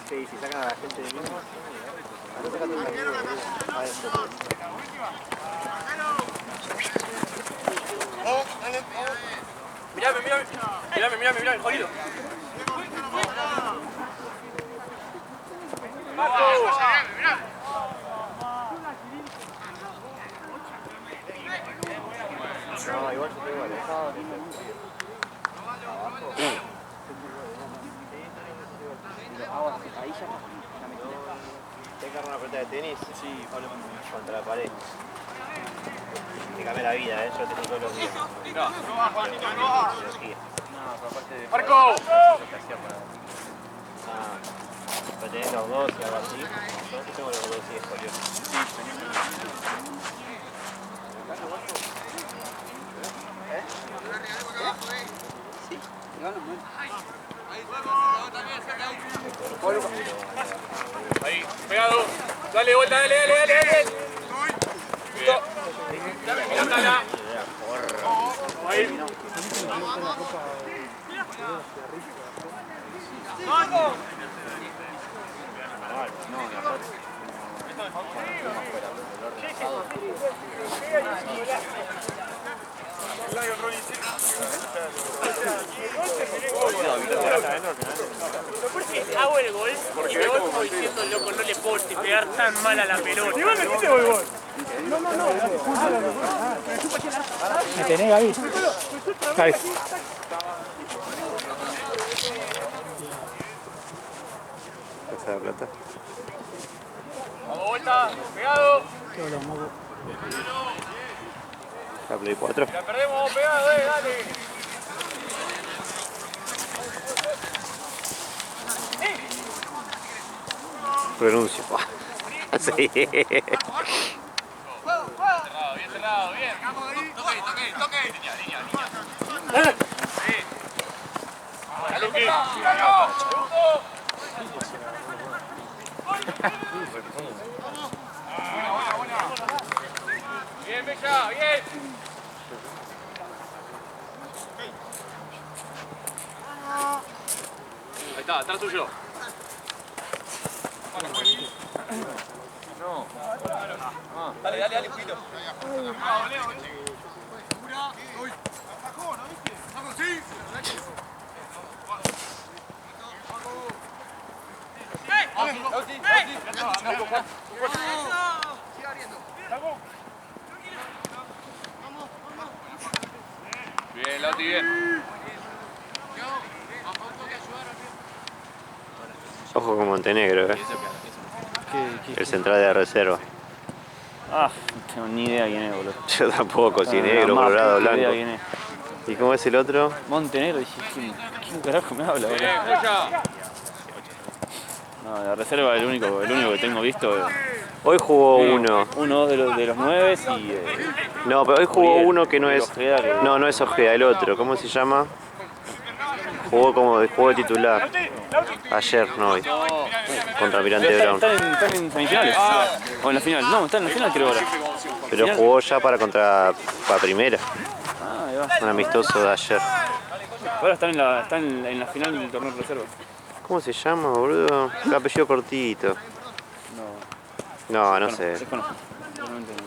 Sí, si sacan a la gente de mismo. No sacan a mirame, jodido. No, igual se quedó alejado. Ahí ya ¿te agarra una pelota de tenis? Sí, Pablo contra la pared. Te cambia la vida, yo te digo todos los días. No, ¡Marco! Pero tenés los dos y algo así. Yo tengo los dos y escolio. Sí, Ahí, pegado. Dale, vuelta, dale. Listo. Mirátala. Ahí. Hago el gol y me voy como diciendo, loco, no le puedo pegar tan mal a la pelota. Igual metiste el gol. Me tenés ahí. Ahí. Pasa la plata. Vamos, vuelta, pegado. La Play 4. La perdemos, pegado, dale. Pronuncio. Sí. Bien cerrado, bien. Toque. Línea. Luqui. Bien, Bella, bien. Ahí está, atrás tuyo. No. Dale, Julito. Bien, Lauti, bien. Ojo con Montenegro, el central de la reserva. Ah, no tengo ni idea quién es, boludo. Yo tampoco, si negro, colorado, Ni idea blanco. quién es. ¿Y cómo es el otro? Montenegro, dije, ¿quién carajo me habla, boludo? Bien, Bella. No, la reserva es el único que tengo visto. Hoy jugó uno. Uno de los 9 y... No, pero hoy jugó Ojeda, uno que no es... Ojeda, que- No, no es Ojeda, el otro. ¿Cómo se llama? Jugó de titular. Ayer, no hoy. Contra Almirante Brown. Están en semifinales. O en la final. No, están en la final creo ahora. Pero jugó ya para primera. Ah, ahí va. Un amistoso de ayer. Ahora están en la final del torneo de reserva. ¿Cómo se llama, boludo? El apellido cortito. No sé. Desconozco. Realmente no.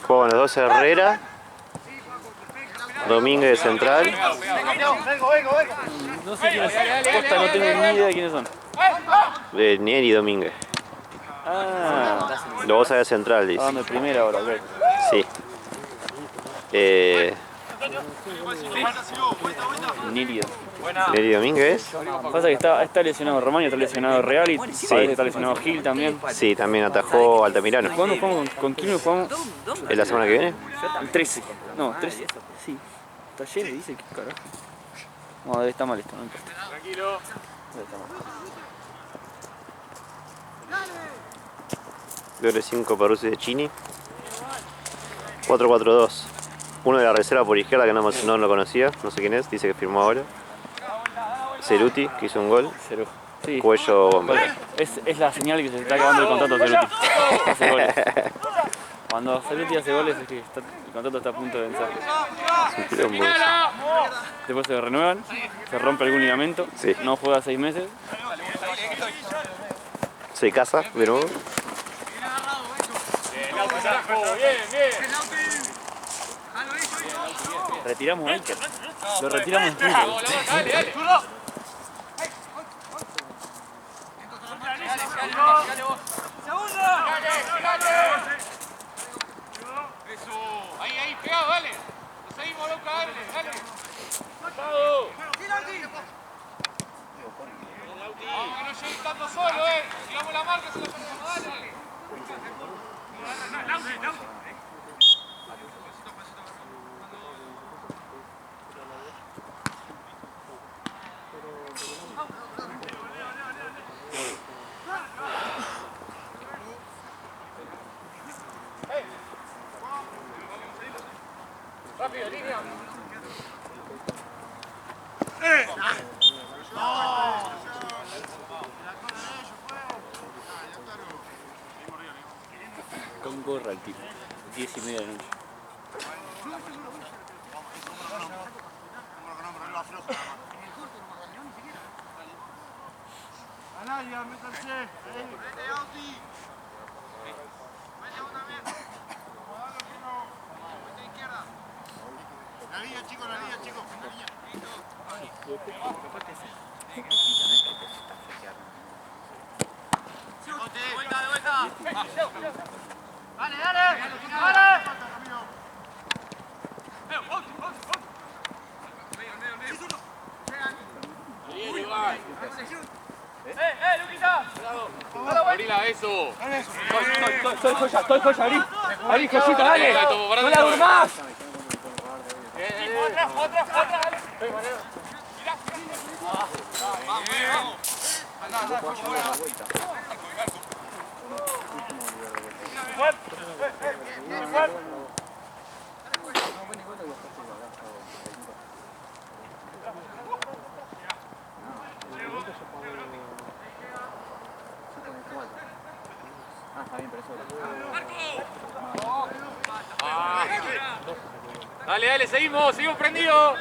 Juegan los dos Herrera. Domínguez de central. No sé quiénes son. Posta, no tengo ni idea de quiénes son. Nieri Domínguez. Ah, Lo vos sabés central, dice. de primera ahora, ok. Sí. Nítido. Nieri Domínguez. Pasa que está lesionado Romaño, está lesionado Real y parece que está lesionado Gil también. Sí, también atajó Altamirano. ¿Cuándo jugamos? ¿Con quién jugamos? ¿Es la semana que viene? El 13. No, 13. Sí. Talleres dice que carajo. No, debe estar mal esto, no importa. Tranquilo. Debe estar mal. Doble 5 Peruzzi de Chini. 4-4-2. Uno de la reserva por izquierda que no lo conocía, no sé quién es, dice que firmó ahora. Ceruti, que hizo un gol. Cero. Sí. Cuello bomba. Es la señal que se está acabando el contrato de Ceruti. Hace goles. Cuando Zárate hace goles es que el contrato está a punto de vencer. Después se renuevan, se rompe algún ligamento, Sí. no juega 6 meses. Se casa, pero... Bien, carajo, bien, bien. Retiramos a Iker. Lo retiramos en Vamos, fútbol. dale, dale. Eso, ahí, pegado, dale. Lo seguimos, loca, dale. Pasado. Vamos, que no llegues tanto solo, Sigamos la marca, se la ponemos, dale. Rápido, línea. Con gorra el tipo. 10:30 de la noche. Anaya, métanse. La línea, chicos, la línea, chicos. De vuelta. Dale, dale. Luquita. Gorila, eso. Estoy joya, abrí, joyita, dale. No la durmás. Otra. Dale, seguimos prendidos.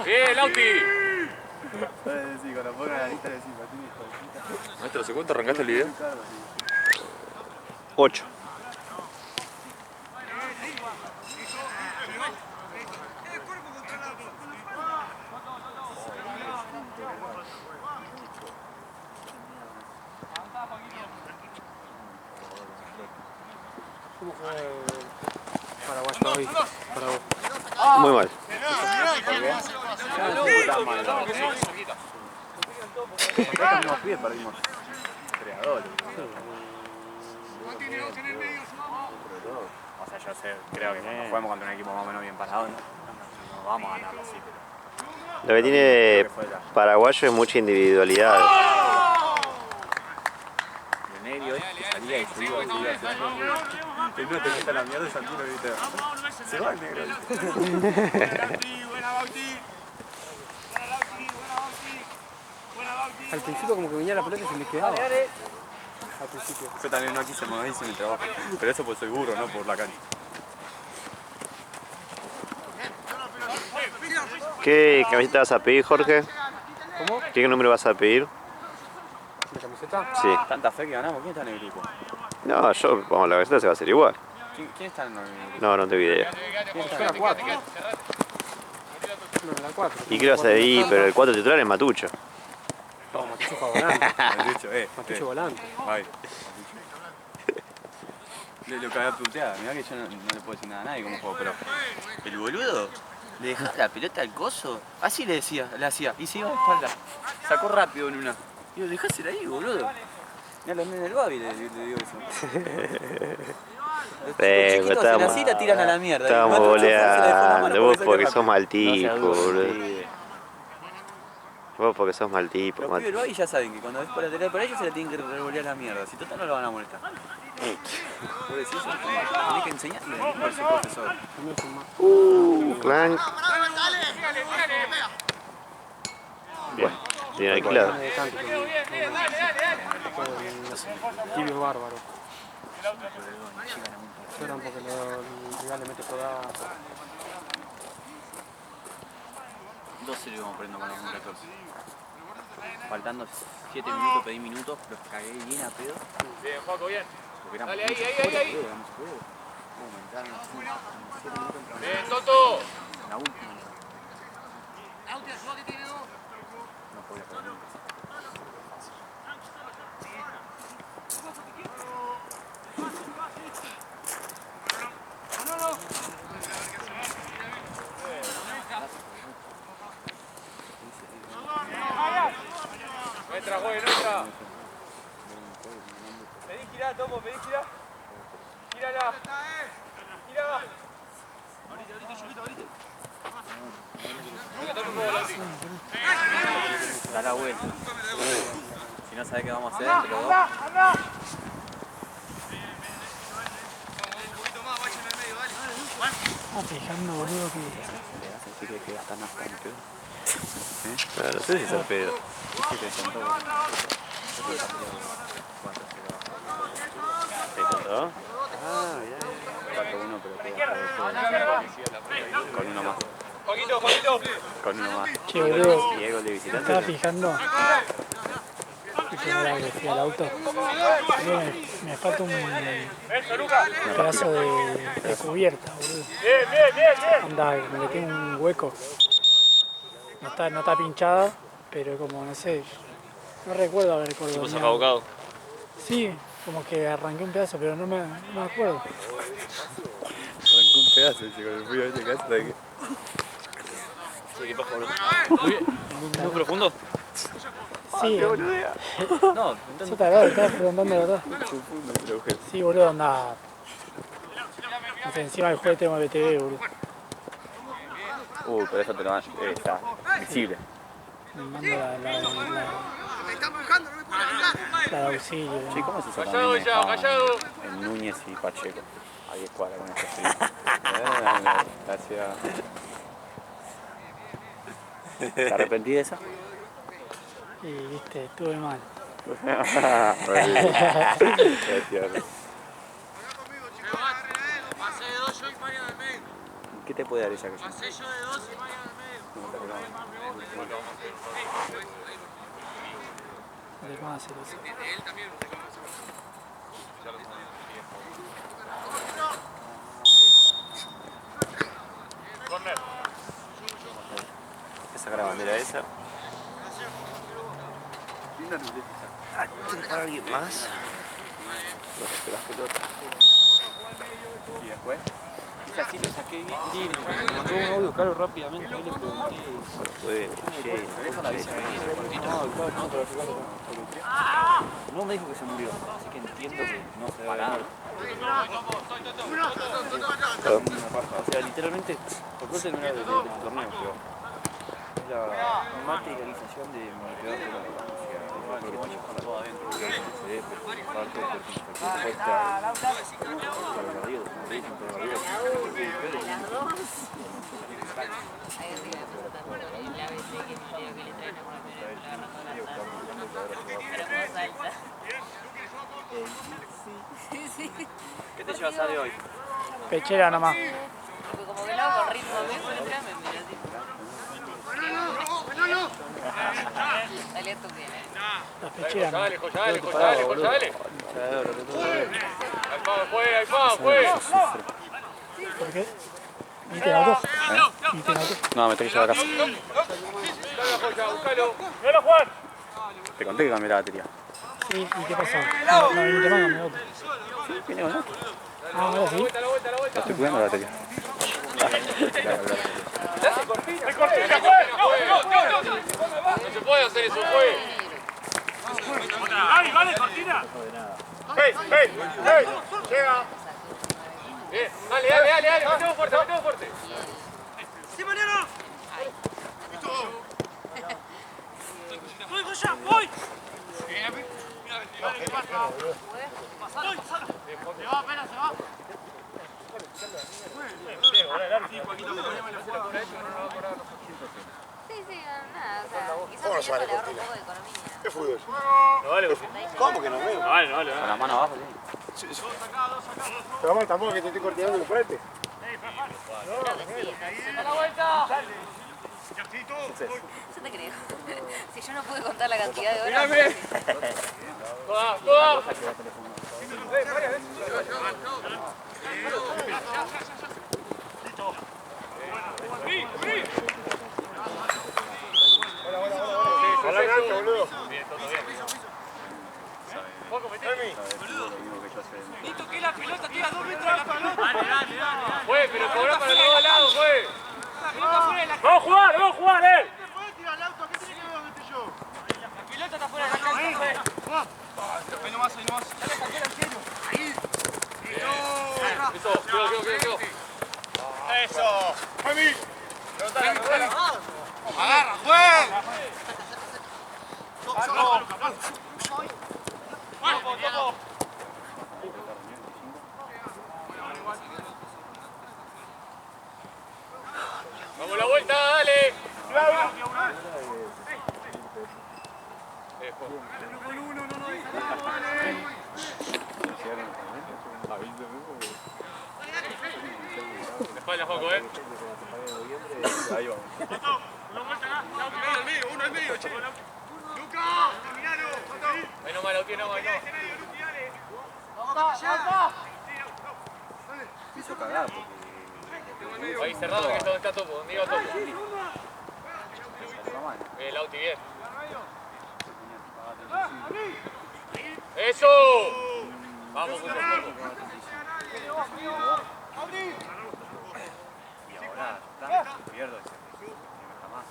Bien, Lauti. Sí, cuando pongan la lista de decir, Maestro, ¿hace cuánto arrancaste el video? 8. Paraguay hoy. Muy mal. O sea, yo sé, creo que cuando jugamos contra un equipo más o menos bien parado, no vamos a ganarlo así, pero... Lo que tiene paraguayo es mucha individualidad. El negro que salía y se iba. Primero te mete la mierda y Santino grita. Se va el negro. Al principio como que venía la pelota y se me quedaba. Al principio. Yo también no quise mover en mi trabajo. Pero eso pues soy burro, no por la cancha. ¿Qué camiseta vas a pedir, Jorge? ¿Cómo? ¿Qué número vas a pedir? ¿La camiseta? Sí. Tanta fe que ganamos. ¿Quién está en el equipo? No, vamos, la camiseta se va a hacer igual. ¿Quién está en el equipo? No tengo idea. ¿Quién está? La 4. No, la 4. ¿Y qué lo vas a pedir? Pero el 4 titular es Matucho. No, Matucho para volante. El dicho, Matucho volante. Ay. Lo cagué a puteada. Mirá que yo no le puedo decir nada a nadie cómo juego, pero... El boludo le dejaba la pelota al coso. Así le hacía. Y se iba de espalda. Sacó rápido en una. Digo, dejásela ahí, boludo. Mirá los nenes del Babi le digo eso. Los chiquitos hacen así y la tiran a la mierda. Estamos boleando. Vos porque sos mal No tipo, seas duro, boludo. Vos porque sos mal tipo, Los pibes del Babi ya saben que cuando ves por lateral para ellos se la tienen que revolear a la mierda. Si total no lo van a molestar. Por eso tenés que enseñarle por su profesor. Clank. Bueno, bien alquilado. Tibio bárbaro. Lloran porque el rival le mete toda. 12 lo íbamos perdiendo con los 14. Faltando 7 minutos, pedí minutos, los cagué bien a pedo. Bien, Joaco, bien. Dale, ahí. Aumentaron. Bien, Toto. La última. No podía perder. Nuestra, joven, nuestra. Pedí girar, Tomo, pedí girar. Gírala. Gira. Da la vuelta. Si no sabe qué vamos a hacer, te lo doy. Fijando, boludo, que... ¿Sí que gastan hasta el pedo? No sé si es el pedo. Sí que sentó. ¿Te contó? 4-1, pero con uno más. Joaquito. Con uno más. Che, boludo, Y el gol de me visitante. estaba fijando. Y primera vez que fui al auto. Boludo, me falta un pedazo de cubierta, boludo. Bien. Anda, me le tengo un hueco. No está pinchada, pero como no sé, no recuerdo haber cortado. Tipo abocado. Sí, como que arranqué un pedazo, pero no me acuerdo. Arrancó un pedazo ese con el frío de casa. Sí, qué paja, boludo. ¿Muy profundo? Sí, No, sí, estaba preguntando la verdad. Profundo el agujero. Sí, boludo, anda. No sé, encima del juez tengo BTV, boludo. pero eso te lo van. Está visible. Me manda la de auxilio. Sí, ¿cómo se hizo Callado también? ya, callado. En Núñez y Pacheco. Ahí escuadra con estos sí. Gracias. ¿Te arrepentí de esa? Y viste, estuve mal. Gracias. Pasé de 2 yo y María del medio. ¿Qué te puede dar ella que yo? Pasé yo de 2 y María del medio. De más hacer eso. Él también. Corner. Esa la bandera esa. ¿Para alguien más? Las pelotas. ¿Y después? Esa sí lo saqué bien. Sí, me mandó un audio claro rápidamente. Ahí le pregunté. No me dijo que se murió, así que entiendo que no se debe haber muerto. O sea, literalmente, por suerte no era del torneo, pero es la materialización de mi peor pelota. Porque Pacheco con todo adentro, se ve parte del Ahí arriba, el ABC que creo que le traen alguna pelea, agarrando la taza. Pero voz alta. Sí. ¿Qué te llevas a de hoy? Pechera nomás. Porque como que lo hago con ritmo viejo, le traen, me mira así. Dale a tu pie, Las pecheras nomás. Dale. Ahí va, juez. ¿Por qué? ¿Viste el auto? ¿Viste el auto? No, me tengo que llevar a casa. Dale, joya, buscalo. ¡Velo, Juan! Te conté que cambié la batería. Sí, ¿y qué pasó? No viniste más con el auto. ¿Viene o no? Ah, ahora sí. La vuelta. La estoy cuidando la batería. ¡Cortita, juez! No se puede hacer eso, juez. ¡Vale, cortina! ¡Hey! ¡Llega! Bien, dale, metemos fuerte. ¡Sí, Mariano! ¡Voy, Goya, voy! Sí, nada, o sea, quizás le ahorra un poco de economía. ¿Qué fútbol? No vale, ¿Cómo que no veo? no vale. Con la mano abajo, sí. Pero vamos, tampoco que te estoy coordinando el frente. Creo que sí, ¡A la vuelta! yo te creo. Si yo no pude contar la cantidad de horas. ¡Mirame! ¡Toda! Hola, Nacho, boludo. Bien, todo bien. Poco, meteme. Ni toqué la pelota, tira 2 metros la pelota. Dale. Fue, pero cobró para los dos lados, fue. La pelota fuera de la ¡Vamos a jugar, eh! La pelota está fuera de la cancha, fue. Ahí nomás. Dale, saqué al cielo. Listo, quedó. Eso. ¡Femi! ¡Agarra, juez! ¡Toco! ¡Vamos la vuelta, dale! De espalda, Joco, eh. Ahí vamos. Uno al medio, che. ¡Luca! ¡Terminalo! Ahí nomás, lo tiene, ahí Se hizo cagar porque... Ahí cerrado, que es donde está Topo, donde iba Topo. Salió mal. El Auti, bien. ¡Eso! Vamos, Topo. Y ahora está, pierdo ese. Jamás.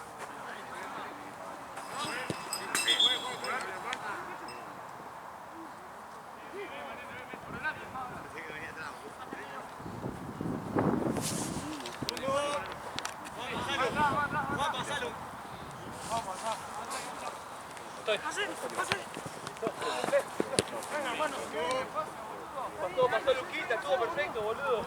Pasó Luquita, estuvo perfecto, boludo.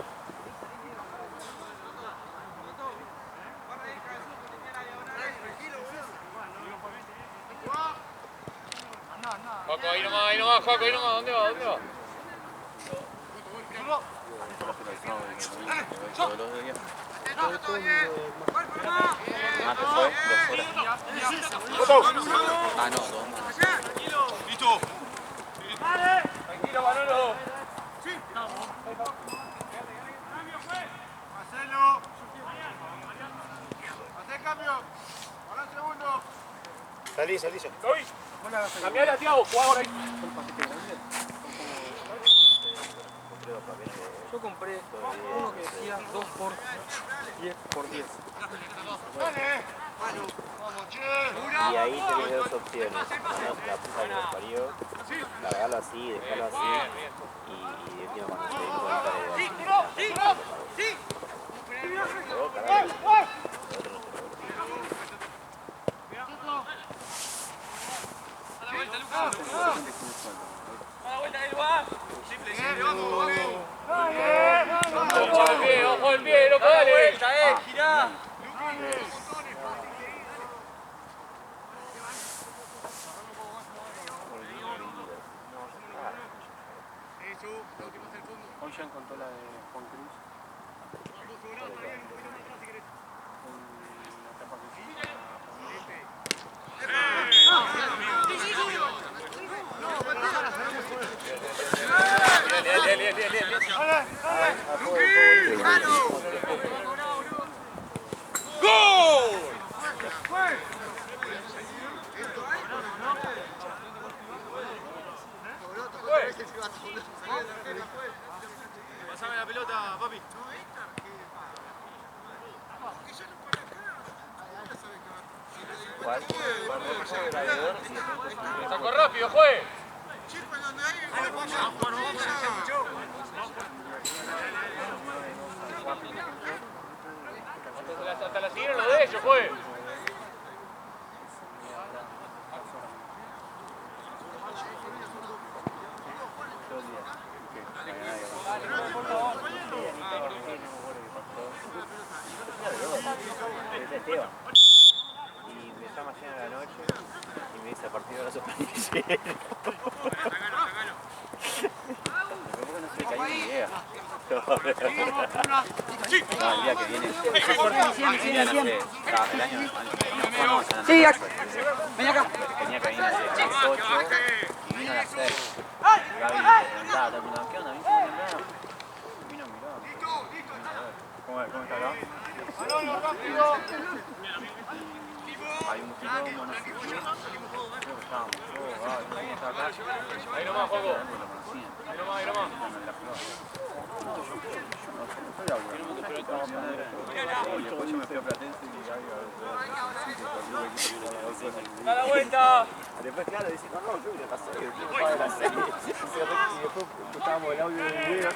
Joco, ahí nomás, Joco, ahí nomás, ¿dónde va? Todos los días. Ah, ¿qué fue? 2 horas. Ah, no, 2 más. ¡Listo! Tranquilo, Manolo. Marcelo. Hacé cambio. Ahora un segundo. Salí ya. Voy. Cambiala, Tiago, jugá ahora ahí. Yo compré uno que decía 2 por 10 por 10. Dale. Vamos, che. Y ahí tenés dos opciones. La puta que lo parió, largarlo así, dejarlo así. Y encima cuando se den cuenta de Ojo el pie, loco, dale. Girá. Hoy ya encontró la de Juan Cruz. Pasame la pelota, papi. Sacó rápido, juez. Hasta la siguieron los de ellos, juez. Esteban. Y me llama ayer a la noche y me dice a partir de ahora sos pandillero. No, el día que viene. El año. Sí, ven acá. Tenía que venir a las 8 y vino a las 6. Gaby preguntaba, ¿qué onda? ¿Viste bien temprano? Vino a mirar. ¿Cómo está acá? Hay un quilombo, no sé qué. Creo que estábamos todos, ¿cómo está acá? Ahí nomás, Juego. Ahí nomás, ahí nomás. Después yo me fui a Platense y Gaby ¡Da la vuelta! Después, claro, dice, no, yo le pasé, el tiempo de la serie. Y después escuchábamos el audio del video.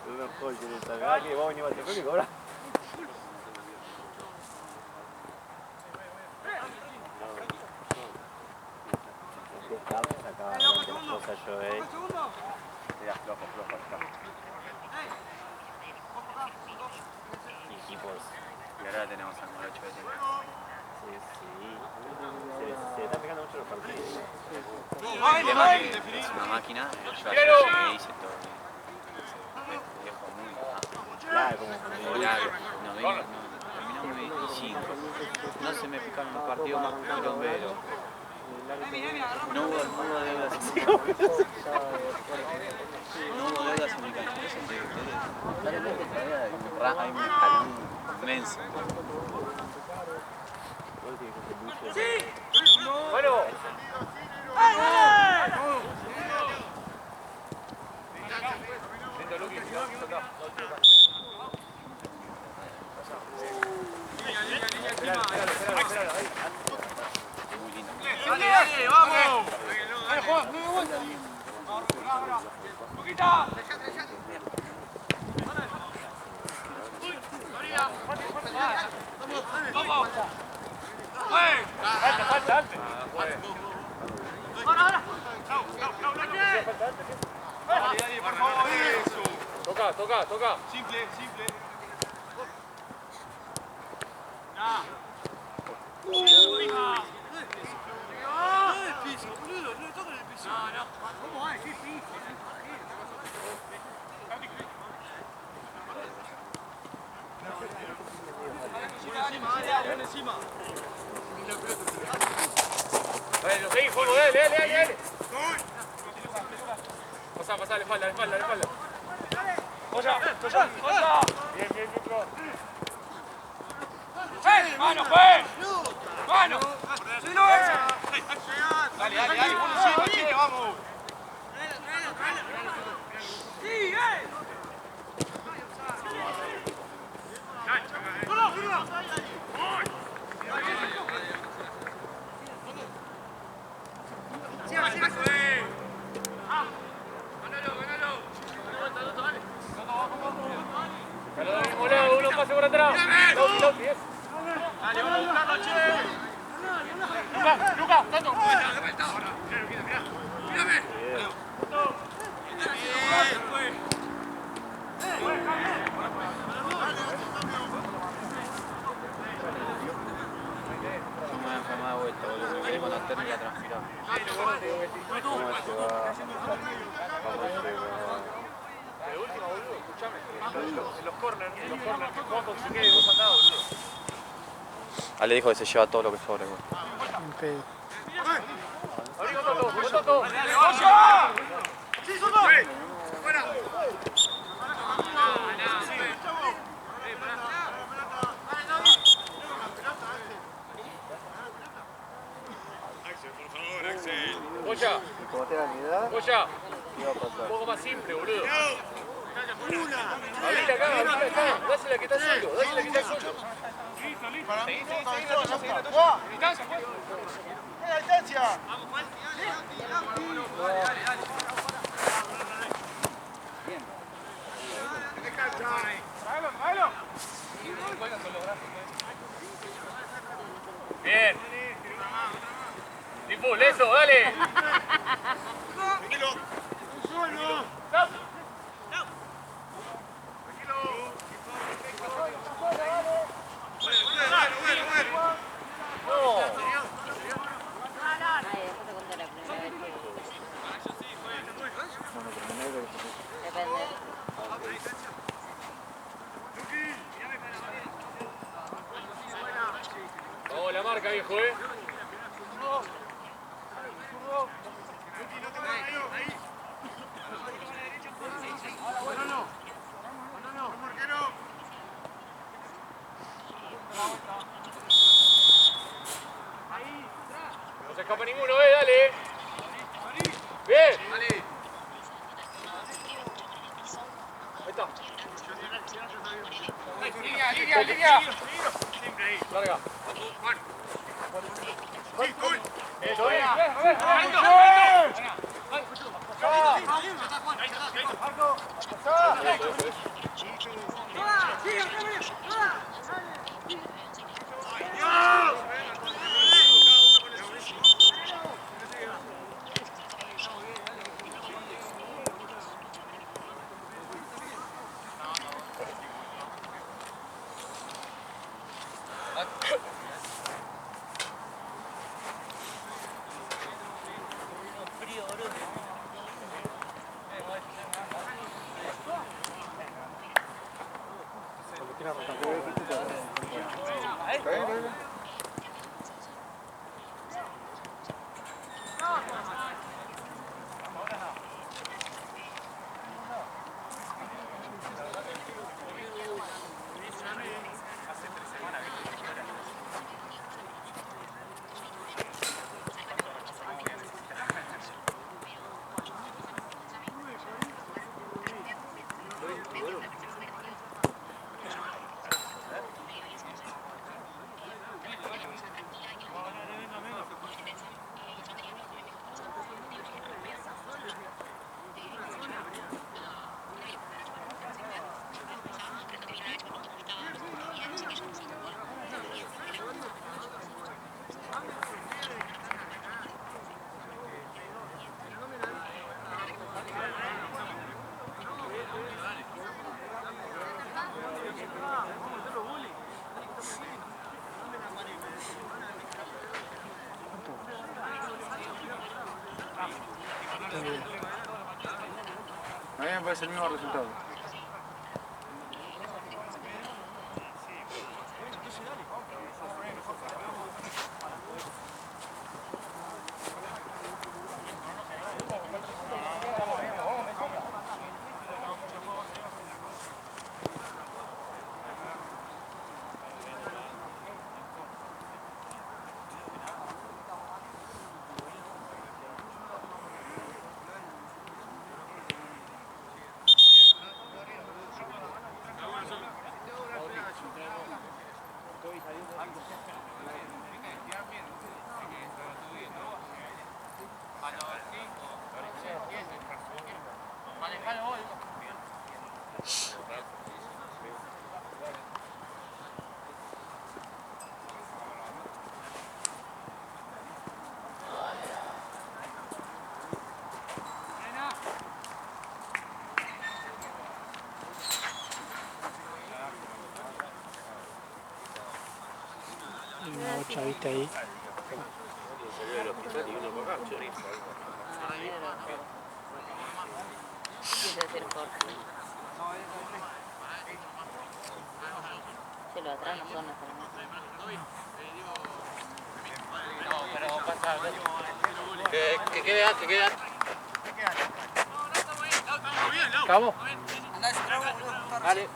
Lo mejor que le salga, que vos venimos al teléfono y cobrás. Estamos acá, las cosas yo, Era flojo acá. equipos. Y ahora tenemos al Morocho de TV. Sí. Se están pegando mucho los partidos. El tema es que es una máquina, yo ayer llegué y hice todo. Viejo muy Claro, como volado. Terminamos 25. No se me picaron los partidos más quilomberos. No hubo deudas en mi cancha. No hubo deudas en mi cancha. Claramente todavía hay un escalón inmenso. Bueno. Muy lindo. ¡Dale, vamos! ¡Dale, Juan! ¡No me vuelta! ¡Poquita! ¡Vamos! ¡Falta antes! ¡Ahora! ¡Dale, por favor, eso! Toca. Simple. ¡Ya! Piso, boludo, no toca en el piso. No. ¿Cómo va a decir piso? Encima. Bueno, seguí, Juego, dale. Pasá, la espalda. Joya. Bien, bro. ¡Mano, pues! ¡Mano! Dale, uno encima, che, vamos. Sí, Uno pase por atrás. Dale, vamos a buscarlo, che. Lucas, tanto. Mírame. Yo me voy a enfermar de vuelta, boludo, porque vengo con la térmica transpirada. De última, boludo, escuchame. En los corners, que jugamos con Siquei, vos andás, boludo. Ale dijo que se lleva todo lo que sobra, igual. Un pedo. Abrí con Toto. ¡Sí, Soto! ¡Fuera! Joya, Como tenga mi edad, Joya. ¿qué va a pasar? Un poco más simple, boludo. Abrila acá. Dásela que está solo. Distancia, pues. ¡La distancia! ¡Tráelo! Bien. Tipo, eso, dale. Tranquilo. ¡Solo! Ay, después te conté la primera vez que... la marca, viejo, No se escapa ninguno, dale. Bien. Dale. Ahí está. Línea. Larga. Eso es. A mí me parece el mismo resultado. Una bocha, viste ahí. Quiso hacer Jorge. Se lo atrás no son hasta Que quede. ¿Cabo? Dale.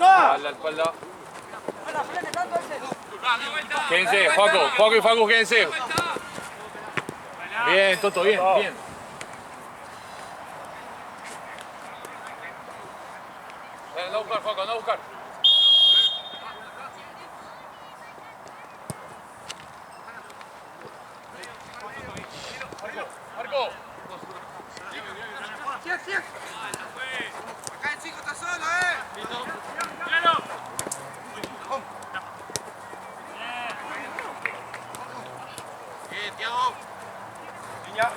A la espalda. Quédense, Juaco y Facu, quédense. Bien, Toto, bien. Anda a buscar, Juaco, anda a buscar. Marco. Acá el chico está solo, Bien, Tiago. Ya.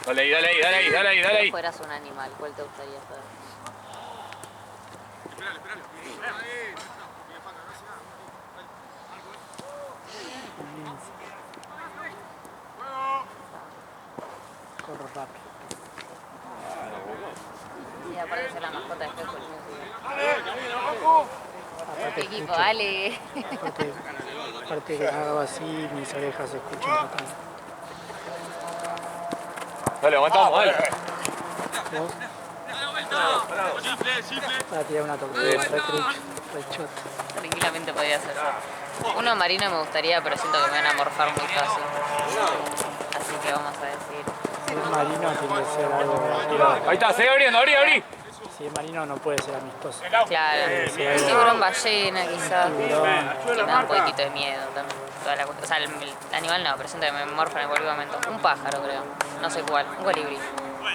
Dale ahí. Si fueras un animal, ¿cuál te gustaría ser? Corro rápido. Sí, aparte de ser la mascota de Fresco, Aparte, equipo, dale. aparte que hago así, mis orejas se escuchan acá. Dale, aguantamos, dale. ¿Vos? Para tirar una tortuga, re chota. Tranquilamente podría ser. Uno marino me gustaría, pero siento que me van a morfar muy fácil. Así que vamos a decir. Si es marino tiene que ser algo. Ahí está, sigue abriendo, abrí. Si es marino no puede ser amistoso. Claro, tiburón ballena quizás. Que me da un poquitito de miedo también. Toda la cuestión. O sea, el animal no, pero siento que me morfan en cualquier momento. Un pájaro creo, no sé cuál, un colibrí.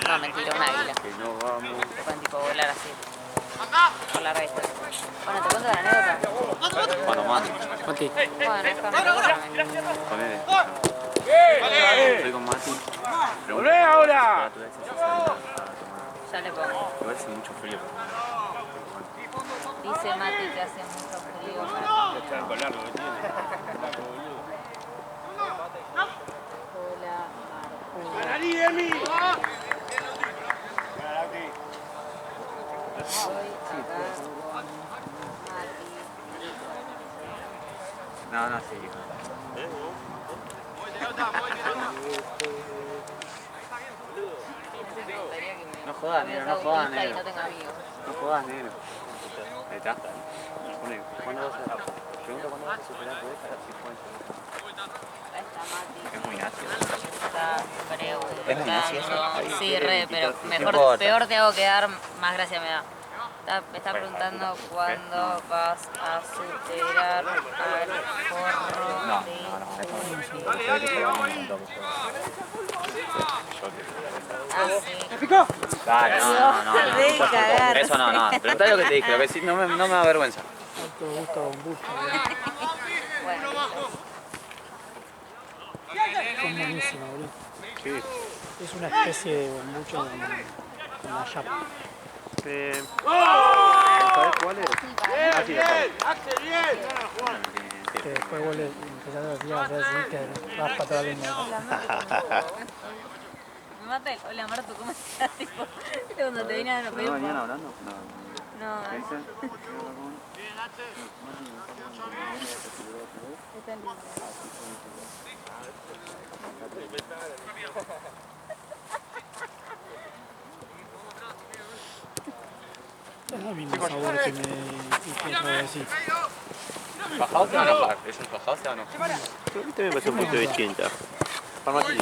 No, mentira, un águila. Que no vamos. Que pueden tipo volar así. Por la revista. Bueno, ¿te cuento la anécdota? Mano a mano. Mati, Bueno, esta anécdota me... Con él. Estoy con Mati. ¡Volvé ahora! Ya le pongo. Igual hace mucho frío. Dice Mati que hace mucho frío. Hola, No, no, sí. No jodas, negro, no jodas, y negro. no tengo amigos. No jodas, negro. Ahí está. Pone, ¿cuándo vas a...? Pregunta cuándo vas a superar tu esta, si pueden superar. Ahí está Mati. Es muy nacio. Está preguntando. Es muy nacio eso. Sí, re, pero No mejor, importa. peor te hago quedar, más gracia me da. Me está preguntando cuándo vas a superar al forro No, de... Ah, sí. Dale, no. De cagar. Eso no. Preguntá lo que te dije, lo que sí, no me da vergüenza. alto gusto kombucha. Bueno, Son buenísimas, boludo. Sí. Es una especie de kombucha con la yapa. ¿Sabes cuál es? Que después vos le empezás a decir así que vas para toda la lengua. me mata el... Hola Marto, ¿cómo estás? Tipo, cuando te vienen a pedir... ¿No venían hablando? No, ¿Qué dicen? Es el mismo sabor que me quiero decir. ¿Bajado se va a enojar? ¿Esos bajados se van a enojar? Pero a mí también me parece un poquito distinta. Farmacia.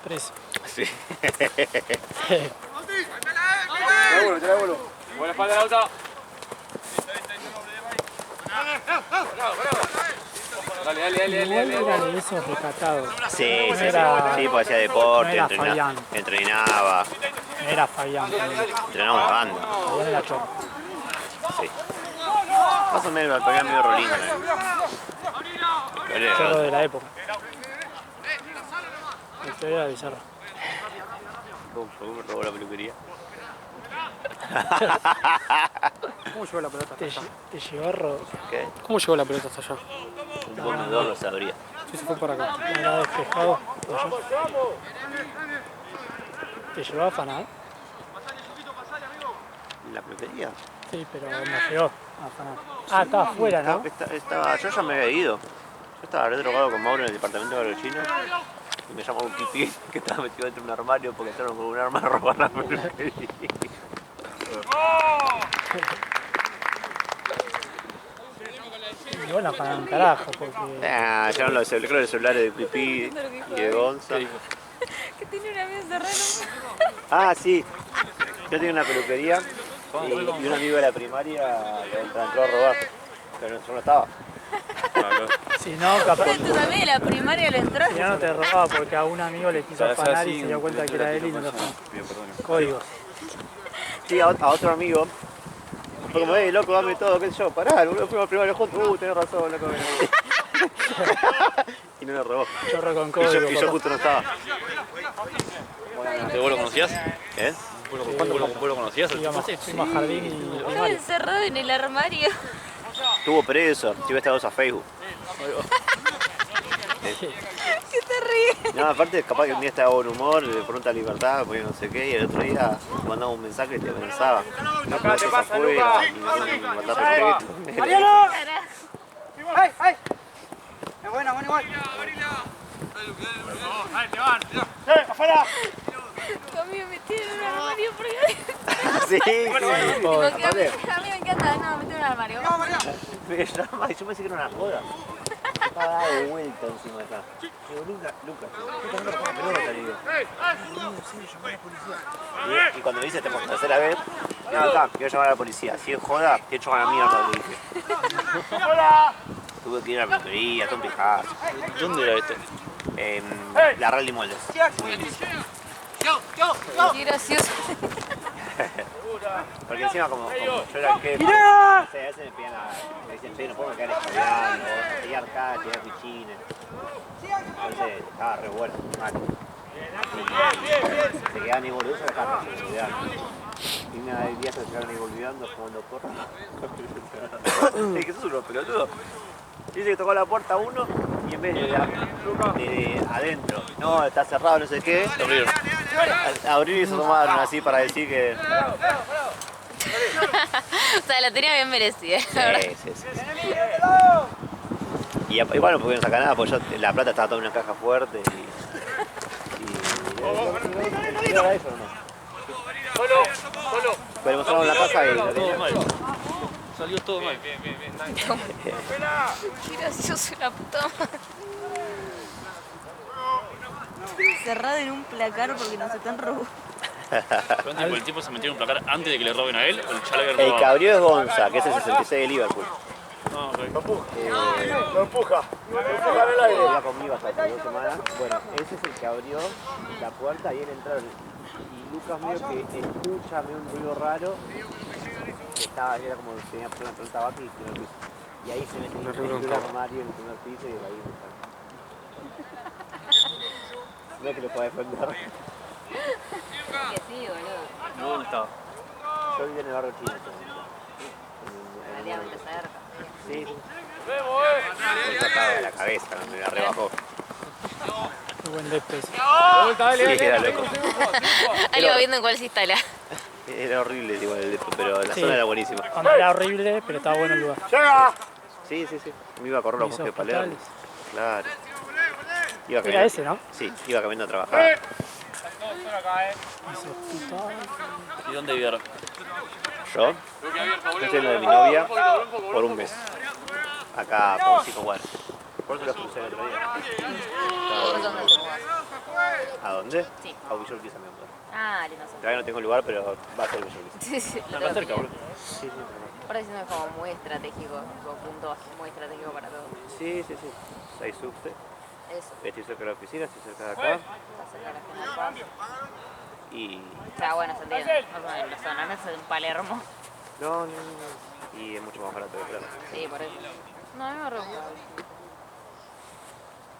Tres. Sí. Buena espalda de auto. Dale. Igual era de esos recatados. Sí, No era- sí, pues hacía deporte, no era Fabián. entrenaba, No era Fabián. entrenaba una banda. Fabián era chorro. Sí. Más o menos, Fabián medio rolino. Chorro de la época. El peor era Bizarra. ¿Cómo me robó la peluquería? ¿Cómo llegó la pelota hasta allá? Te llevó Ro. ¿Qué? ¿Cómo llegó la pelota hasta allá? Un ponedor lo sabría. Sí, se fue para acá. Era despejado. Te llevó a afanar. ¿La peluquería? Sí, pero no llegó a afanar. Ah, estaba afuera, ¿no? Estaba, yo ya me había ido. Yo estaba re drogado con Mauro en el departamento de los chinos y me llamó un pipí que estaba metido dentro de un armario porque entraron con un arma a robar la peluquería. Y bueno, para un carajo, porque Llegaron los celulares de Pipí y de Gonza. Que tiene una amiga encerrada Ah, sí. Yo tenía una peluquería y un amigo de la primaria entró a robar, pero yo no estaba. si no, capaz. tus amigos de la primaria le entró. Si no, no te robaba porque a un amigo le quiso afanar y se dio cuenta que era él y no lo afanó. Códigos. Sí, a otro amigo. Fue como, loco, dame todo, qué sé yo. Pará, boludo, fuimos al primario juntos. Tenés razón, loco. Y no lo robó. Chorro con Y código. yo justo no estaba. ¿Vos lo conocías? ¿Eh? ¿Vos lo conocías? Fuimos a jardín y Estaba primaria. encerrado en el armario. Estuvo preso, si esta cosa a Facebook. ¿Qué te ríes? No, aparte, capaz que un día estaba de buen humor, de pronta libertad, porque no sé qué, y el otro día mandaba un mensaje y te pensaba. No conoces afuera, ni mandar respeto. ¡Mariano! ¡Ay, ay! Es buena, buena igual. ¡Afuera! Conmigo me metí en un armario porque... Sí, Porque a mí me encanta, no, meter en un armario. me llama y yo pensé que era una joda. Estaba dado de vuelta encima de acá. Digo, Lucas, ¿qué no con la pelota? Le digo. Y cuando me dice por tercera vez, no, acá, quiero llamar a la policía. Si es joda, te echo a la mierda, le dije. Tuve que ir a la peluquería, todo un pijazo. ¿Dónde era esto? La Rally Moldes. Qué gracioso. Porque encima como yo era el jefe, a veces me pedían me decían, che, no puedo quedar estudiando, quería arcade, quería pichines. Entonces estaba re bueno, mal. Se quedaban ahí boludos, se dejaban de estudiar. Y una vez días se quedaron ahí volviendo, jugando porra. ¿Qué sos uno pelotudo? Dice que tocó la puerta uno y en vez de adentro, no, está cerrado, no sé qué, abrir y se tomaron así para decir que... O sea, la tenía bien merecida, la verdad. Sí. Y bueno, porque no saca nada, porque la plata estaba toda en una caja fuerte y era eso nomás. Pero mostramos la caja y lo tenía. Salió todo mal. Qué gracioso la puta madre. Cerrado en un placar porque nos están robando. ¿Cuánto el tipo se metió en un placar antes de que le roben a él? ¿O ya le habían El robado? que abrió es Gonza, que es el 66 de Liverpool. Ah, ok. Lo empuja en el aire. Iba conmigo hasta hace 2 semanas. Bueno, ese es el que abrió la puerta y él entraron. Y Lucas medio que escucha medio un ruido raro. Era como tenía una planta baja y el primer piso. Y ahí se metió en el armario en el primer piso y de ahí no es que lo pueda defender. Que sí, boludo. Multa. Yo vivía en el barrio chino. Relativamente cerca. Sí. Me tocaba de la cabeza, me la rebajó. Qué buen después. Sí, era loco. Ahí lo va viendo en cuál se instala. Era horrible igual el depo, pero la Sí. zona era buenísima. Cuando era horrible, pero estaba bueno el lugar. Sí. Me iba a correr los Mis bosques de Palermo. hospitales. Claro. Iba Era caminando. ese, ¿no? Sí, iba caminando a trabajar. Mis hospitales. ¿Y dónde vivieron? Yo estoy en lo de mi novia por un mes. Acá por 5 cuadras. Por eso los crucé el otro día. ¿Por dónde te mudas? ¿A dónde? Sí. A Villurquiza me mudé. Ah, lindo. Todavía no tengo lugar, pero va a ser Villurquiza. Sí, sí, lo Acá tengo cerca, que boludo. Sí. Ahora diciendo que es como muy estratégico, tipo punto bajo, muy estratégico para todo. Sí. Hay subte. Eso, Estoy cerca de la oficina, estoy cerca de acá. está cerca de la General Paz. Y... O sea, bueno, se entiende. Más o menos en la zona, no es en Palermo. No. Y es mucho más barato de plata. Sí, por eso. No, a mí me re gusta.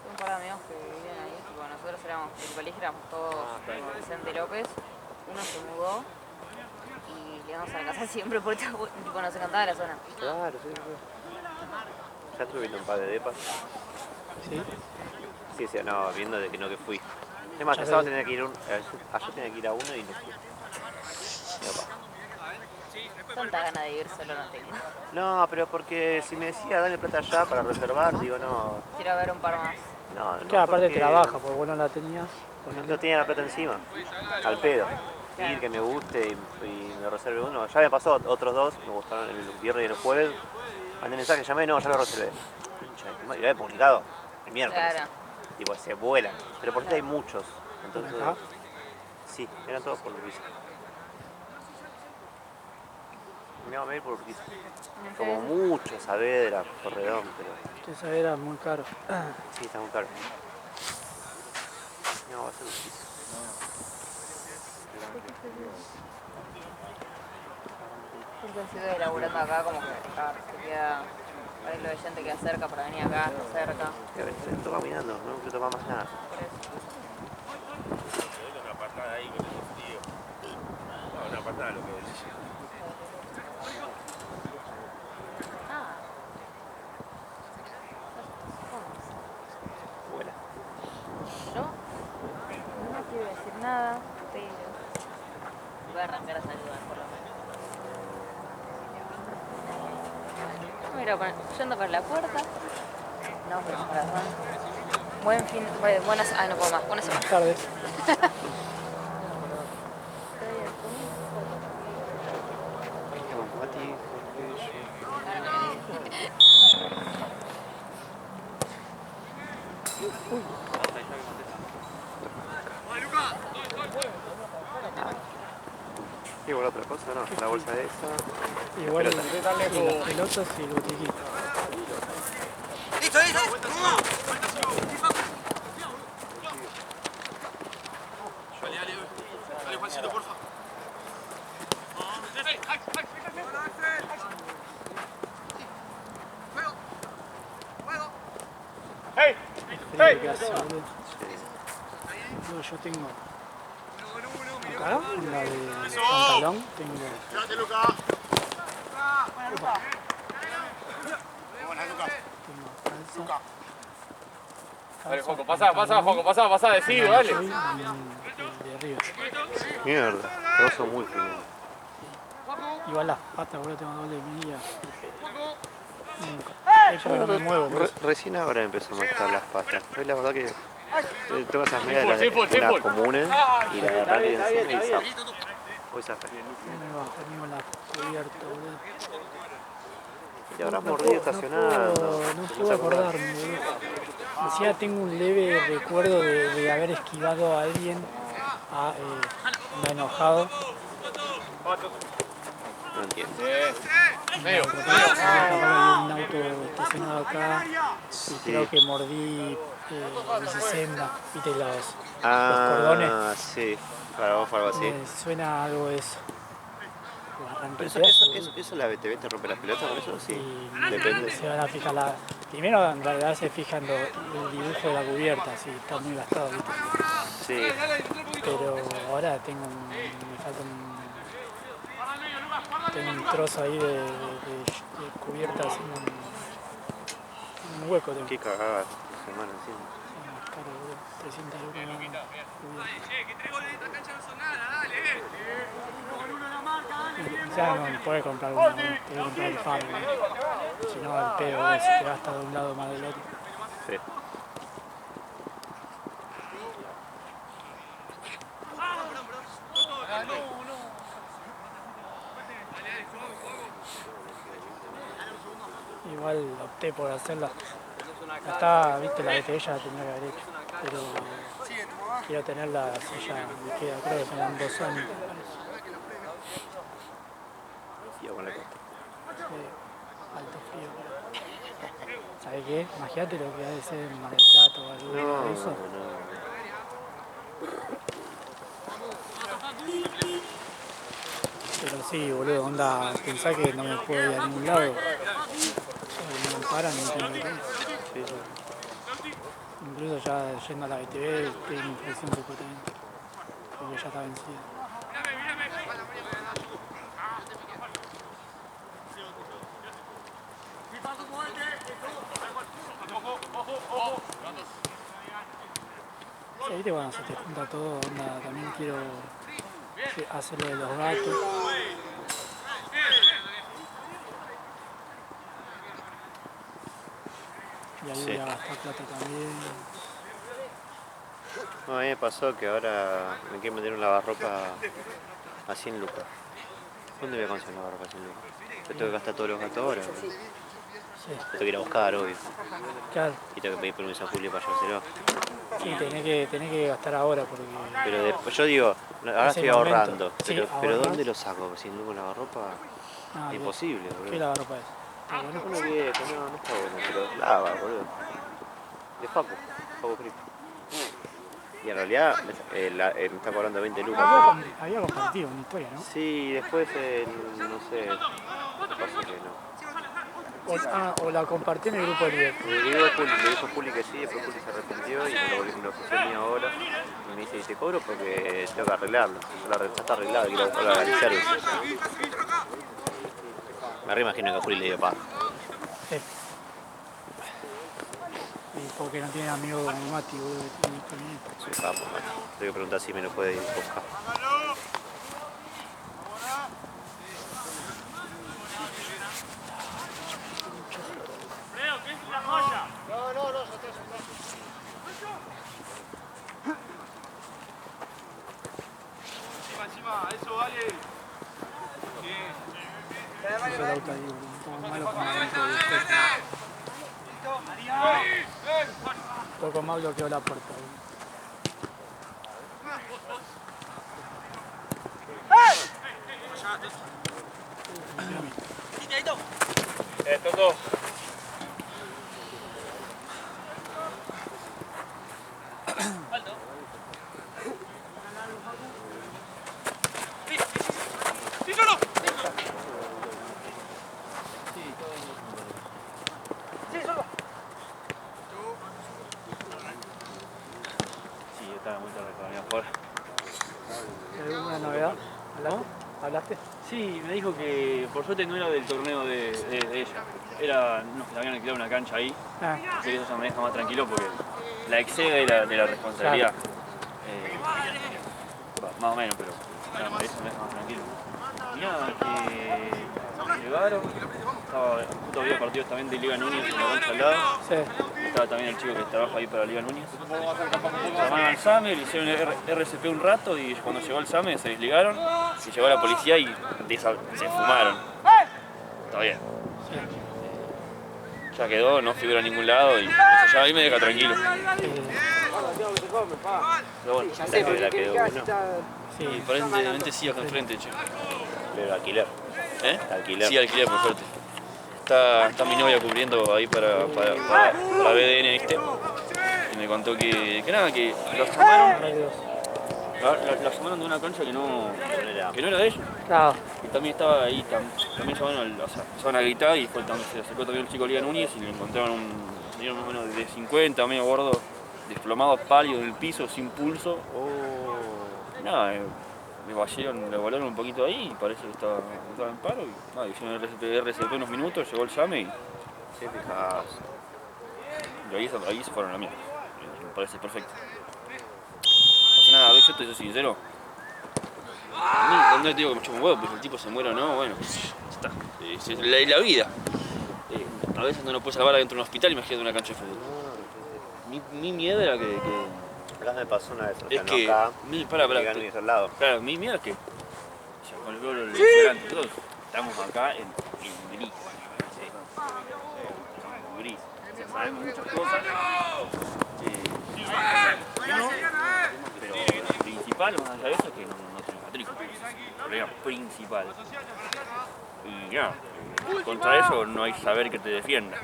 Tengo un par de amigos que vivían ahí. Tipo, nosotros éramos, del colegio éramos todos como Vicente López. Uno se mudó y le íbamos a la casa siempre porque tipo, nos encantaba la zona. Claro, sí. Ya estuve viendo un par de depas. Sí. Sí, no, viendo de que no que fui. Es más, el sábado tenía que ir ayer tenía que ir a uno y no fui. Tanta gana de ir solo no tengo. No, pero porque si me decía dale plata allá para reservar, digo no. Quiero ver un par más. No, Que aparte porque te la baja, porque vos no la tenías. no tenía la plata encima. Al pedo. Ir que me guste y me reserve uno. Ya me pasó otros dos, me gustaron el viernes y el jueves. Mandé mensaje, llamé, no, ya lo reservé. Concha de tu madre, y lo había publicado el miércoles. Claro. Y pues se vuelan. Pero por hay muchos. ¿Por Entonces, acá? sí, eran todos por Urquiza. Me iba a medir por Urquiza. Como mucho Saavedra, Corredón, pero Esa era muy caro. sí, está muy caro. No, va a ser Urquiza. Porque sigo laburando acá como que se queda. Para lo de gente queda cerca para venir acá, está cerca. A ver, se toca caminando, no quiero tomar más nada. Por eso. Una patada ahí con el tío. No, una patada lo que decía. Ah. Vuela. Yo no quiero decir nada, pero voy a arrancar a saludar por lo menos. Mira, yendo para la puerta. No, pero para atrás. Buen fin, buenas, no puedo más, buenas semanas. Tarde. Mati, igual otra cosa, ¿no? La bolsa de esa. Igual Pelota. las pelotas y el botiquín. ¡Hey! El frío que hace, boludo. No, yo tengo acá, en la de pantalón, tengo calza. Dale, Joco, pasá, Joco, pasá, decido, dale. Soy de arriba. Mierda, pero son muy finos. Igual las patas, boludo, tengo doble milla. Nunca. Es porque no me muevo, por eso. Recién ahora empezó a mostrar las patas. Yo la verdad que tengo esas medias Simple, las simple. comunes y las de rally encima y zap. Voy a sacar. No me bajo, tengo la cubierta, boludo. Y habrás mordido estacionando. No puedo acordarme, boludo. Decía, tengo un leve recuerdo de haber esquivado a alguien anda enojado. No entiendo. Medio. Había un auto estacionado acá y creo que mordí bicicenda, viste los cordones. Ah, sí. Para vos fue algo así. Me suena algo de eso. Lo arranqué Pero eso la BTV te rompe las pelotas con eso, sí. y Depende. se van a fijar primero en realidad se fijan el dibujo de la cubierta, si está muy gastado, ¿viste? Sí. Pero ahora me falta tengo un trozo ahí de cubierta así, un hueco tengo. Qué cagada, hermano, encima. Más caro, boludo, 300 lucas la cubierta. Ya no puedes comprar uno, te voy a comprar el faro, ¿no? Si no, el pedo, si te gasta de un lado más del otro. Sí. Igual opté por hacerla. Está, viste, la BTV ya la tendría que haber hecho, pero quiero tenerla así ya, me queda, creo que me dan 2 años. Tío, con la costa. Alto frío. ¿Sabes qué? Imagínate lo que ha de ser en Mar del Plata o algo de eso. Pero sí, boludo, onda, pensá que no me puedo ir a ningún lado. No me paran, no tengo que ir. Sí, sí. Incluso ya yendo a la BTV tengo impresión completamente. Porque ya está vencida. Sí, viste cuando se te junta todo, onda, también quiero hacer lo de los gatos. y ahí Sí. voy a gastar plata también. No, a mí me pasó que ahora me quiero meter un lavarropa a 100 lucas. ¿Dónde voy a conseguir un lavarropa a 100 lucas? Yo tengo que gastar todos los gastos ahora. Sí, Lo tengo que ir a buscar, obvio. claro. Y tengo que pedir permiso a Julio para llevárselo. Sí, tenés que gastar ahora porque... Pero después, yo digo, ahora Ese estoy momento. ahorrando. Sí, Pero ahorrás. ¿dónde lo saco? 100 lucas en lavarropa, No, imposible, ¿Qué boludo. lavarropa es? ¿Está bueno? Uno viejo, no está bueno, pero lava, boludo. De Facu Free. Y en realidad me está cobrando 20 lucas. Había compartido una historia, ¿no? Sí, después no sé, me pasa que no. O la compartí en el grupo de Liverpool. Le dijo Juli que sí, después Juli se arrepintió y me lo ofreció a mí ahora. Y me dice, y te cobro porque tengo que arreglarlo. Ya está arreglado, quiero buscarlo a la service. Me reimagino que a Juli le dio paja. Sí. Y porque no tiene amigos como Mati, boludo, que tiene también. Soy capo, man. Tengo que preguntar si me lo puede ir a buscar. Encima, eso vale. Puso el auto ahí, boludo, un poco malo con adentro de usted. Un poco mal bloqueó la puerta, boludo. Estos dos. Sí, estaba muy tarde todavía por. ¿Alguna novedad? ¿Hablaste? ¿Hablaste? Sí, me dijo que por suerte no era del torneo de ella. Era, no, le habían alquilado una cancha ahí. Ah, Así que eso me deja más tranquilo porque la excede de la responsabilidad. Más o menos, pero nada, eso me deja más tranquilo. Y nada, que llegaron, justo había partidos también de Liga Núñez en la cancha al lado. sí. Estaba también el chico que trabaja ahí para Liga Núñez. Llamaron al SAME, le hicieron RCP un rato y cuando llegó el SAME se desligaron, y llegó la policía y se fumaron. Está bien. Ya quedó, no figura a ningún lado y eso ya ahí me deja tranquilo. Pero bueno, La quedó uno. Sí. y aparentemente sí acá enfrente, che. Pero alquiler. ¿Eh? Alquiler. Sí, alquiler por suerte. Está mi novia cubriendo ahí para BDN, ¿viste? Y me contó que nada, que los llamaron, Hay dos. la llamaron de una cancha que no era de ellos. Claro. Y también estaba ahí, también llamaron, o sea, empezaron a gritar y se acercó también el chico Liga Núñez y le encontraron un señor más o menos de 50, medio gordo, desplomado, pálido en el piso, sin pulso. Y nada, le volaron un poquito ahí y parece que estaba en paro. Y nada, hicieron RCP unos minutos, llegó el SAME y Sí, fijas. ahí se fueron a la mierda. Me parece perfecto. O sea, nada, a ver, yo te soy sincero. A mí, no te digo que me chupo un huevo, pero el tipo se muere o no, bueno, ya está. Es la vida. A veces no lo puedes salvar adentro de un hospital, imagínate una cancha de fútbol. Mi miedo era que Acá me pasó una vez, o sea, es no que. acá. Pará, Liga Núñez al lado. claro, mi miedo es que. O sea, con el gol del delante, todos estamos acá en gris. ¿Sí? Estamos en gris. O sea, sabemos muchas cosas. Pero lo principal, más allá de eso, es que no tenemos matrícula. El problema principal. Y ya, contra eso no hay saber que te defienda.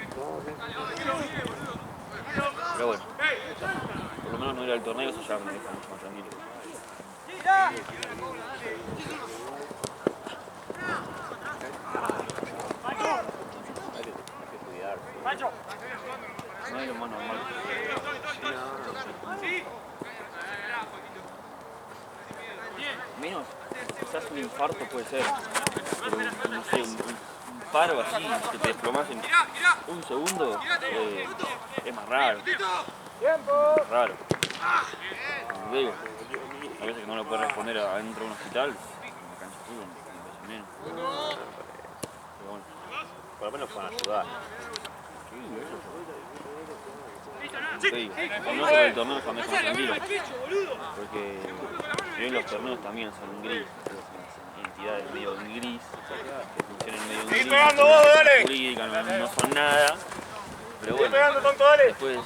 Pero bueno, por lo menos no ir al torneo, eso ya me deja mucho más tranquilo. No es lo más normal. Menos, quizás un infarto puede ser, pero no sé, un paro así, que te desplomas en un segundo, es más raro. Es raro. Como digo, a veces que no lo puedes responder adentro de un hospital, en una cancha de fútbol, a veces menos. Pero bueno, Por lo menos pueden ayudar. sí, eso. te digo, no solo el torneo jamás son tranquilos, porque bien los torneos también son gris, las entidades medio gris, que funcionan medio gris, jurídica, no son nada, pero bueno, después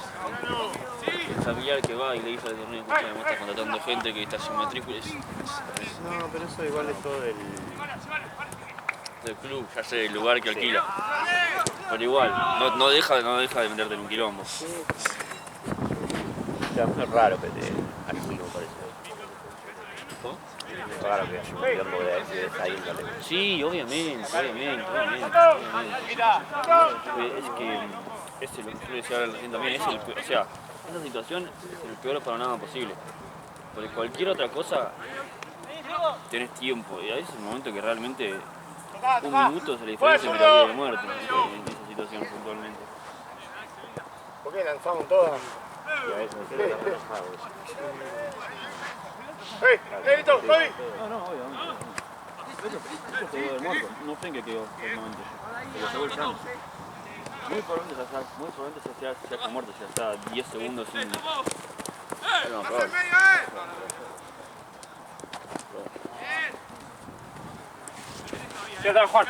el familiar que va y le dice al torneo, escucha, me está contratando gente que está sin matrículas. No, pero eso igual es todo del club, ya sé, el lugar que alquila. Pero igual, no deja de meterte en un quilombo. Ya, es raro que te alquilo, me parece. ¿Cómo? Es raro que haya un quilombo de ahí en Catepec. Sí, obviamente. Es que, lo que yo decía recién también, o sea, esa situación es el peor panorama posible. Porque cualquier otra cosa, tenés tiempo, y ahí es el momento que realmente un minuto es la diferencia entre la vida y la muerte en esa situación puntualmente. ¿Por qué lanzamos todas? Y a veces se queda relajado. ¡Levito! ¡Fabi! No, obviamente. Eso quedó del muerto, no sé en qué quedó exactamente, pero se vuelve sano. Muy probablemente se haya muerto, si hasta 10 segundos sin... No, probable. ¿Qué tal, Juan?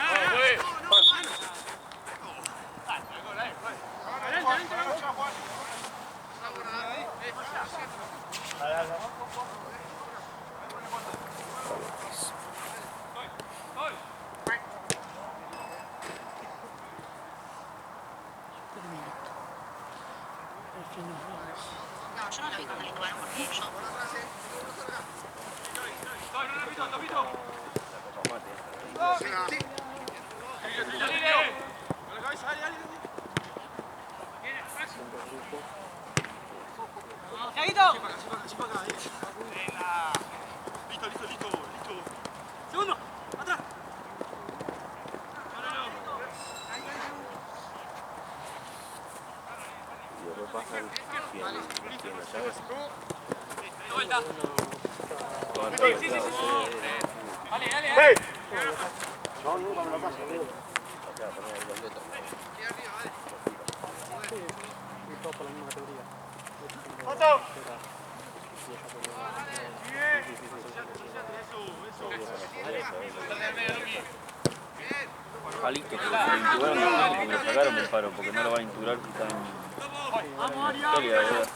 Jalito, pero se lo intubaron, porque me lo sacaron del paro, porque no lo van a intubar si está en historia, ¿verdad?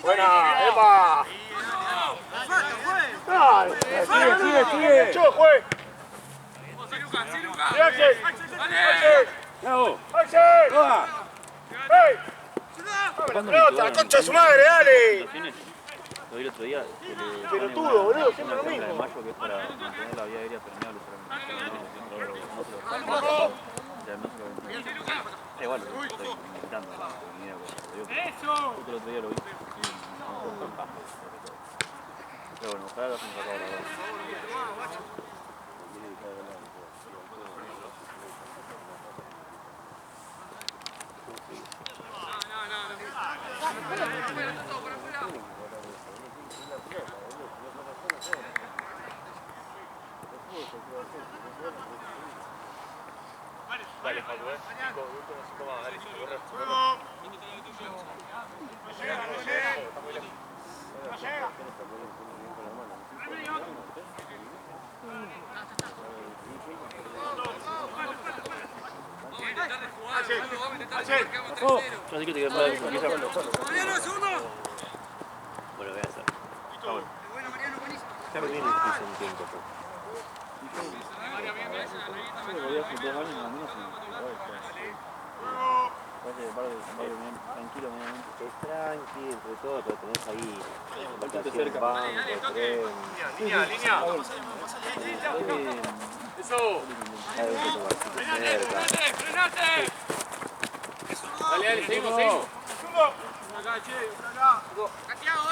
¡Buena! ¡Epa! ¡Sigue! ¡Yo, juez! ¡Sí, Axel! ¡Axel! ¡Axel! ¡Hey! ¡Vamos la pelota, concha de su madre, dale! Lo vi el otro día. Pelotudo, boludo, siempre lo Una mismo. de mayo que es para mantener la vía aérea permeable, pero no se lo ven. Igual, estoy inventando la comunidad. Yo el otro día lo vi. Pero bueno, ojalá lo hacen sacar la verdad. Dale, Paco, 5 minutos, no sé cómo, dale, corre. Está muy lejos. Yo así que te quedé para eso. Bueno, voy a hacer. Está bueno. Ya me viene difícil un tiempo. Yo lo voy a hacer 2 años más o menos tranquilo, medianamente. Es tranqui, entre todo, pero tenés ahí Bastante cerca. cerca. Banco, tren. Línea. Eso. Hay que tomar cerca. Dale, seguimos. Acá, che, acá. Cateado,